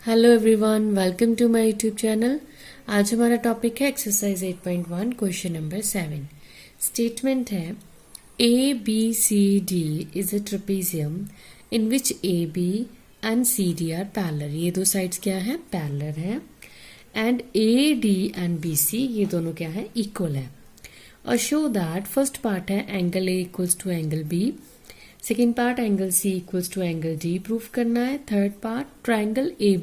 Hello everyone, welcome to my YouTube channel. आज हमारा topic है एक्सरसाइज 8.1 क्वेश्चन नंबर 7। स्टेटमेंट है A B C D is a trapezium in which A B and C D are parallel. ये दो sides क्या है? Parallel है। And A D and B C ये दोनों क्या है? इक्वल है। और शो दैट फर्स्ट पार्ट है angle A equals to angle B, second part angle C equals to angle D prove करना है। Third part triangle A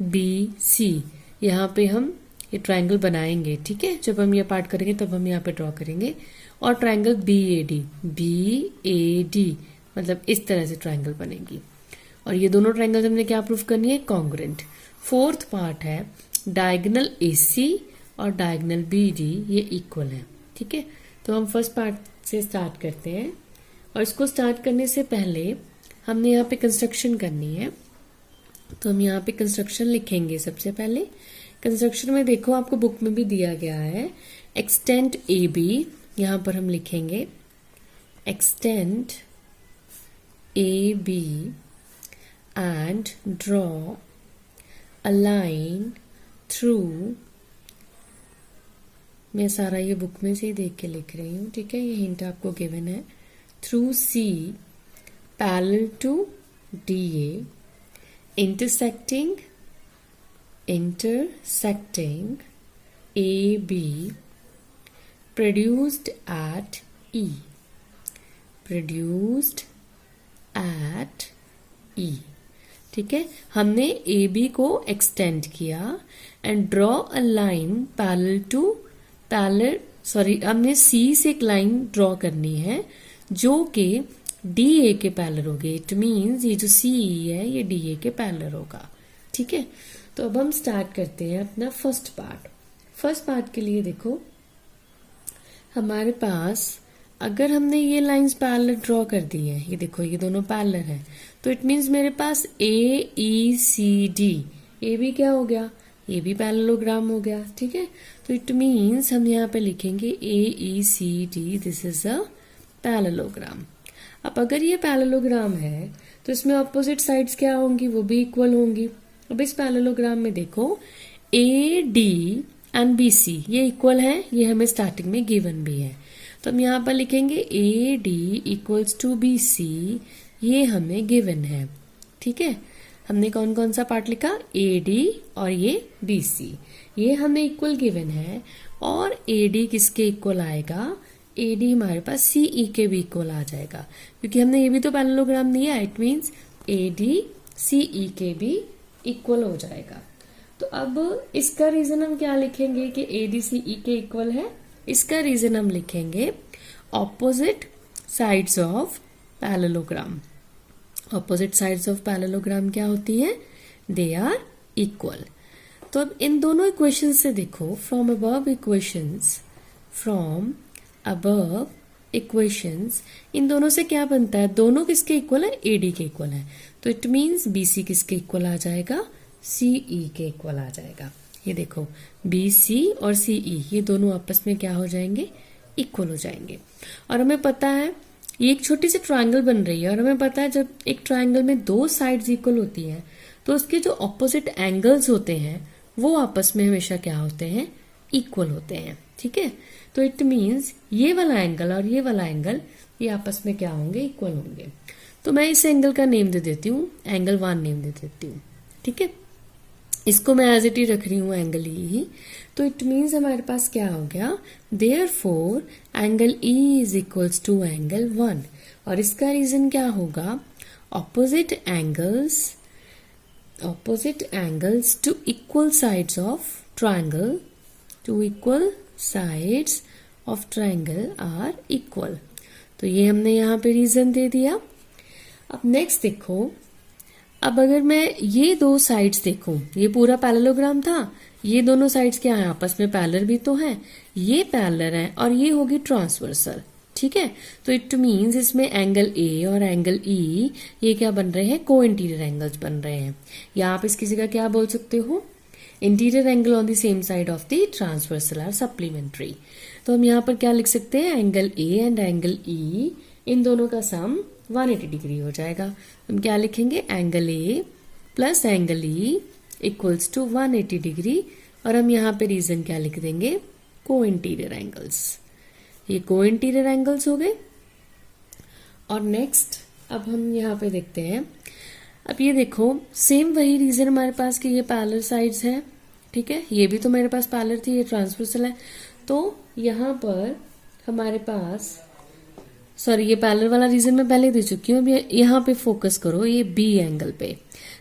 B C यहाँ पे हम ये ट्राइंगल बनाएंगे, ठीक है। जब हम ये पार्ट करेंगे तब हम यहाँ पे ड्रॉ करेंगे। और ट्राइंगल बी ए डी मतलब इस तरह से ट्राइंगल बनेगी। और ये दोनों ट्राइंगल हमने क्या प्रूव करनी है? कॉन्ग्रुएंट। फोर्थ पार्ट है डायगोनल ए सी और डायगोनल बी डी ये इक्वल है, ठीक है। तो हम फर्स्ट पार्ट से स्टार्ट करते हैं। और इसको स्टार्ट करने से पहले हमने यहाँ पे कंस्ट्रक्शन करनी है। तो हम यहाँ पे कंस्ट्रक्शन लिखेंगे। सबसे पहले कंस्ट्रक्शन में देखो, आपको बुक में भी दिया गया है एक्सटेंड ए बी। यहाँ पर हम लिखेंगे extend A B and draw a line through, मैं सारा ये बुक में से देख के लिख रही हूँ, ठीक है। ये हिंट आपको गिवन है। Through C parallel to D A intersecting A B produced at E, ठीक है। हमने ए बी को एक्सटेंड किया एंड ड्रॉ अ लाइन हमने सी से एक लाइन ड्रॉ करनी है जो कि डी ए के पैरेलल होगी। इट मीन्स ये जो सी है ये डी ए के पैरेलल होगा, ठीक है। तो अब हम स्टार्ट करते हैं अपना फर्स्ट पार्ट के लिए देखो, हमारे पास अगर हमने ये लाइंस पैरेलल ड्रॉ कर दी है, ये देखो ये दोनों पैरेलल है, तो इट मीन्स मेरे पास ए ई सी डी, ए भी क्या हो गया? ये भी पैरेललोग्राम हो गया, ठीक है। तो इट मीन्स हम यहाँ पे लिखेंगे A E C D, this is a parallelogram. अब अगर ये पैरेललोग्राम है तो इसमें ऑपोजिट साइड्स क्या होंगी? वो भी इक्वल होंगी। अब इस पैरेललोग्राम में देखो A D and B C ये इक्वल है, ये हमें स्टार्टिंग में गिवन भी है। तो हम यहाँ पर लिखेंगे A D equals to B C, ये हमें गिवन है, ठीक है। हमने कौन कौन सा पार्ट लिखा? ए डी और ये बी सी, ये हमें इक्वल गिवन है। और ए डी किसके इक्वल आएगा? ए डी हमारे पास सी ई के भी इक्वल आ जाएगा, क्योंकि हमने ये भी तो पैरेललोग्राम दिया। It means A D C E के भी इक्वल हो जाएगा। तो अब इसका रीजन हम क्या लिखेंगे कि ए डी सी ई के इक्वल है? इसका रीजन हम लिखेंगे opposite sides of parallelogram. Opposite sides of parallelogram क्या होती है? They are equal. तो अब इन दोनों इक्वेशन से देखो, फ्रॉम अबव इक्वेशंस इन दोनों से क्या बनता है? दोनों किसके इक्वल है? ए डी के इक्वल है। तो इट मीन्स बी सी किसके इक्वल आ जाएगा? सी ई के इक्वल आ जाएगा। ये देखो बी सी और सी ई ये दोनों आपस में क्या हो जाएंगे? इक्वल हो जाएंगे। और हमें पता है ये एक छोटी सी ट्रायंगल बन रही है, और हमें पता है जब एक ट्रायंगल में दो साइड्स इक्वल होती हैं तो उसके जो ऑपोजिट एंगल्स होते हैं वो आपस में हमेशा क्या होते हैं? इक्वल होते हैं, ठीक है। तो इट मीन्स ये वाला एंगल और ये वाला एंगल ये आपस में क्या होंगे? इक्वल होंगे। तो मैं इस एंगल का नेम दे देती हूँ, एंगल 1 नेम दे देती हूँ, ठीक है। इसको मैं एज इट ही रख रही हूँ एंगल ई। तो इट मीन्स हमारे पास क्या हो गया? Therefore angle E is equals to angle 1। और इसका रीजन क्या होगा? Opposite angles to equal sides of triangle are equal. तो ये हमने यहाँ पे रीजन दे दिया। अब नेक्स्ट देखो, अब अगर मैं ये दो साइड्स देखूं, ये पूरा पैरेललोग्राम था, ये दोनों साइड्स क्या है? आपस में पैरेलल भी तो हैं, ये पैरेलल है और ये होगी ट्रांसवर्सल, ठीक है। तो इट मीन्स इसमें एंगल ए और एंगल ई ये क्या बन रहे हैं? को इंटीरियर एंगल्स बन रहे हैं। या आप इसकी जगह क्या बोल सकते हो? Interior angle on the same side of the transversal are supplementary. तो हम यहाँ पर क्या लिख सकते हैं? Angle A and angle E इन दोनों का सम 180 डिग्री हो जाएगा। हम क्या लिखेंगे? Angle A plus angle E equals to 180 degree, और हम यहाँ पे रीजन क्या लिख देंगे, को इंटीरियर एंगल्स। ये को इंटीरियर एंगल्स हो गए। और नेक्स्ट अब हम यहाँ पे देखते हैं, अब ये देखो सेम वही रीजन हमारे पास कि ये पैरेलल साइड्स है, ठीक है, ये भी तो मेरे पास पैरेलल थी, ये ट्रांसवर्सल है, तो यहाँ पर हमारे पास, सॉरी ये पैरेलल वाला रीजन मैं पहले दे चुकी हूँ। अब यहाँ पे फोकस करो ये बी एंगल पे,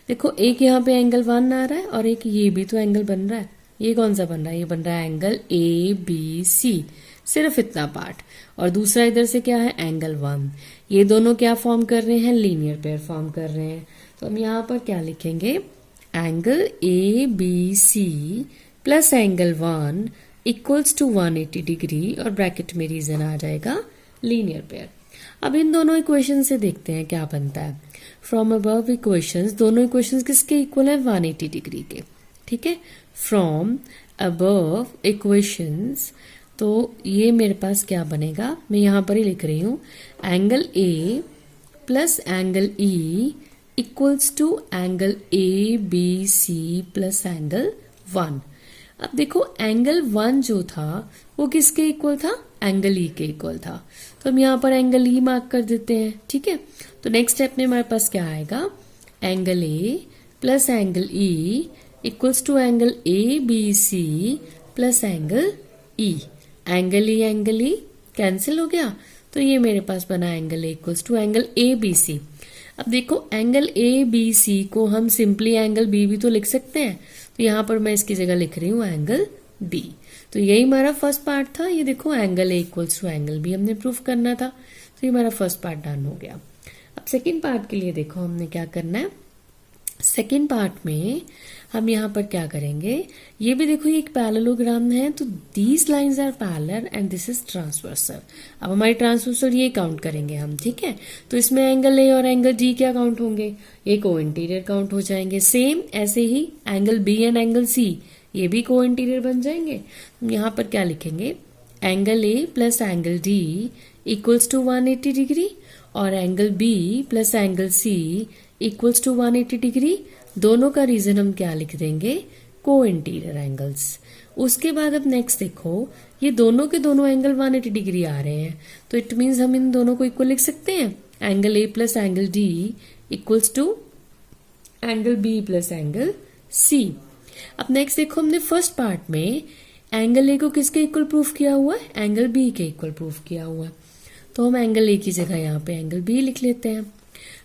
देखो एक यहाँ पे एंगल 1 आ रहा है और एक ये भी तो एंगल बन रहा है। ये कौन सा बन रहा है, ये बन रहा है एंगल ए बी सी, सिर्फ इतना पार्ट, और दूसरा इधर से क्या है, एंगल 1। ये दोनों क्या फॉर्म कर रहे हैं, लीनियर पेयर फॉर्म कर रहे हैं। तो हम यहाँ पर क्या लिखेंगे, angle A B C plus angle 1 equals to 180 degree, और ब्रैकेट में रीजन आ जाएगा लीनियर पेयर। अब इन दोनों इक्वेशन से देखते हैं क्या बनता है। फ्रॉम अबव इक्वेशंस, दोनों इक्वेशंस किसके इक्वल है, 180 डिग्री के, ठीक है। फ्रॉम अबव इक्वेशंस, तो ये मेरे पास क्या बनेगा, मैं यहाँ पर ही लिख रही हूँ, angle A plus angle E equals to angle A B C plus angle 1। अब देखो एंगल 1 जो था वो किसके इक्वल था, एंगल ई के इक्वल था, तो हम यहाँ पर एंगल ई मार्क कर देते हैं, ठीक है। तो नेक्स्ट स्टेप में हमारे पास क्या आएगा, angle A plus angle E equals to angle A B C plus angle E. Angle E cancel हो गया, तो ये मेरे पास बना angle A equals to angle A B C. अब देखो एंगल ए बी सी को हम सिंपली एंगल बी भी तो लिख सकते हैं, तो यहाँ पर मैं इसकी जगह लिख रही हूँ एंगल बी। तो यही हमारा फर्स्ट पार्ट था, ये देखो angle A equals to angle B हमने प्रूफ करना था, तो ये हमारा फर्स्ट पार्ट डन हो गया। अब सेकेंड पार्ट के लिए देखो हमने क्या करना है। सेकेंड पार्ट में हम यहाँ पर क्या करेंगे, ये भी देखो ये एक पैरेललोग्राम है, तो these lines are parallel and this is transversal. अब हमारी ट्रांसवर्सल ये काउंट करेंगे हम, ठीक है। तो इसमें एंगल ए और एंगल डी क्या काउंट होंगे, ये को इंटीरियर काउंट हो जाएंगे। सेम ऐसे ही angle B and angle C ये भी को इंटीरियर बन जाएंगे। हम यहाँ पर क्या लिखेंगे, angle A plus angle D equals to 180 degree, और angle B plus angle C equals to 180 degree. दोनों का रीजन हम क्या लिख देंगे, को इंटीरियर एंगल्स। उसके बाद अब नेक्स्ट देखो, ये दोनों के दोनों एंगल 180 डिग्री आ रहे हैं, तो इट मीन्स हम इन दोनों को इक्वल लिख सकते हैं, angle A plus angle D equals to angle B plus angle C. अब नेक्स्ट देखो, हमने फर्स्ट पार्ट में एंगल ए को किसके इक्वल प्रूफ किया हुआ है, एंगल बी के इक्वल प्रूफ किया हुआ है, तो हम एंगल ए की जगह यहाँ पे एंगल बी लिख लेते हैं।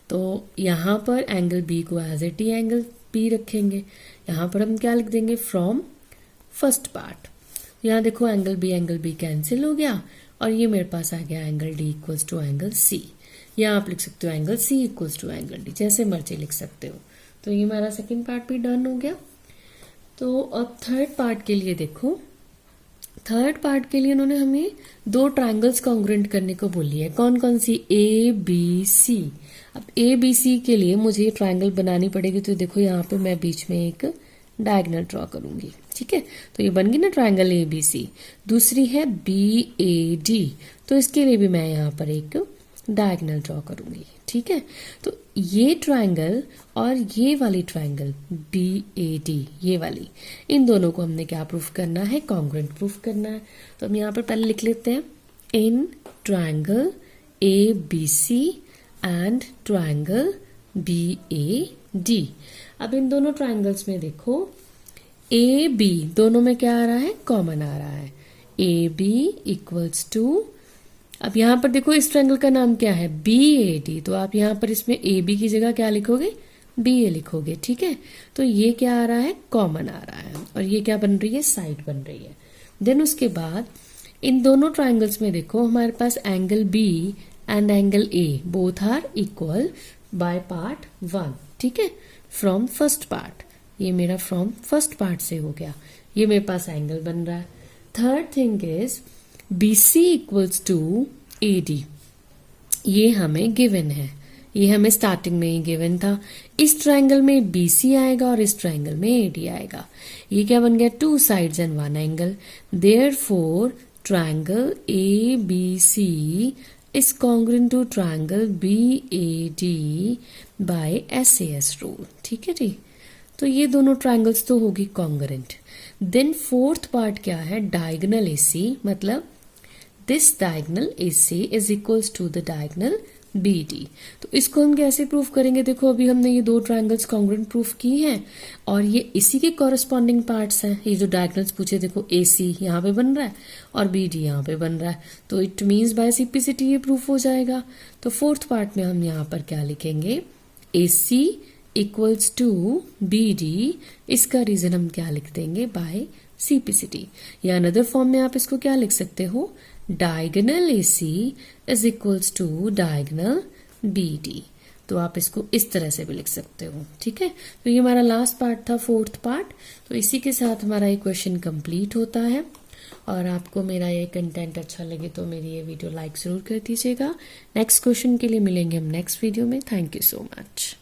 तो यहाँ पर एंगल बी को as A T angle B रखेंगे, यहाँ पर हम क्या लिख देंगे, फ्रॉम फर्स्ट पार्ट। यहाँ देखो एंगल बी कैंसिल हो गया, और ये मेरे पास आ गया angle D equals to angle C, या आप लिख सकते हो angle C equals to angle D, जैसे मर्जी लिख सकते हो। तो ये हमारा सेकेंड पार्ट भी डन हो गया। तो अब थर्ड पार्ट के लिए देखो, थर्ड पार्ट के लिए उन्होंने हमें दो ट्रायंगल्स कॉन्ग्रुएंट करने को बोली है। कौन कौन सी, ए बी सी। अब ए बी सी के लिए मुझे ये ट्रायंगल बनानी पड़ेगी, तो देखो यहाँ पे मैं बीच में एक डायगोनल ड्रॉ करूंगी, ठीक है। तो ये बन गई ना ट्रायंगल ए बी सी। दूसरी है बी ए डी, तो इसके लिए भी मैं यहाँ पर एक डायगोनल ड्रॉ करूंगी, ठीक है। तो ये ट्रायंगल और ये वाली ट्रायंगल बी ए डी, ये वाली, इन दोनों को हमने क्या प्रूफ करना है, कॉन्ग्रुएंट प्रूफ करना है। तो हम यहाँ पर पहले लिख लेते हैं, in triangle A B C and triangle B A D. अब इन दोनों ट्रायंगल्स में देखो ए बी दोनों में क्या आ रहा है, कॉमन आ रहा है, ए बी इक्वल्स टू, अब यहाँ पर देखो इस ट्रायंगल का नाम क्या है, बी ए डी, तो आप यहाँ पर इसमें ए बी की जगह क्या लिखोगे, बी ए लिखोगे, ठीक है। तो ये क्या आ रहा है, कॉमन आ रहा है, और ये क्या बन रही है, साइड बन रही है। देन उसके बाद इन दोनों ट्रायंगल्स में देखो हमारे पास angle B and angle A both are equal by part 1, ठीक है, फ्रॉम फर्स्ट पार्ट। ये मेरा फ्रॉम फर्स्ट पार्ट से हो गया, ये मेरे पास एंगल बन रहा है। Third thing is BC equals to AD, ये हमें गिवन है, ये हमें स्टार्टिंग में ही गिवन था। इस ट्रायंगल में BC आएगा और इस ट्रायंगल में AD आएगा। ये क्या बन गया, 2 sides and 1 angle। Therefore triangle ABC is congruent to triangle BAD by SAS rule. ठीक है जी, तो ये दोनों ट्रायंगल्स तो होगी कॉन्ग्रुएंट। देन फोर्थ पार्ट क्या है, डायगोनल AC, मतलब this diagonal AC is equals to the diagonal BD। तो इसको हम कैसे प्रूव करेंगे, देखो अभी हमने ये दो ट्रायंगल्स कॉन्ग्रुएंट प्रूफ की हैं और ये इसी के कॉरेस्पॉन्डिंग पार्ट्स हैं। ये जो डायगोनल्स पूछे, देखो AC यहाँ पे बन रहा है और BD यहाँ पे बन रहा है, तो इट मीन्स बाय सिंप्लिसिटी ये प्रूफ हो जाएगा। तो फोर्थ पार्ट में हम यहाँ पर क्या लिखेंगे, AC इक्वल्स टू BD, इसका रीजन हम क्या लिख देंगे, बाय सिंप्लिसिटी। या अनदर फॉर्म में आप इसको क्या लिख सकते हो, diagonal AC is equals to diagonal BD। तो आप इसको इस तरह से भी लिख सकते हो। ठीक है, तो ये हमारा लास्ट पार्ट था, फोर्थ पार्ट। तो इसी के साथ हमारा ये क्वेश्चन कंप्लीट होता है। और आपको मेरा ये कंटेंट अच्छा लगे तो मेरी ये वीडियो लाइक जरूर कर दीजिएगा। नेक्स्ट क्वेश्चन के लिए मिलेंगे हम नेक्स्ट वीडियो में। Thank you so much.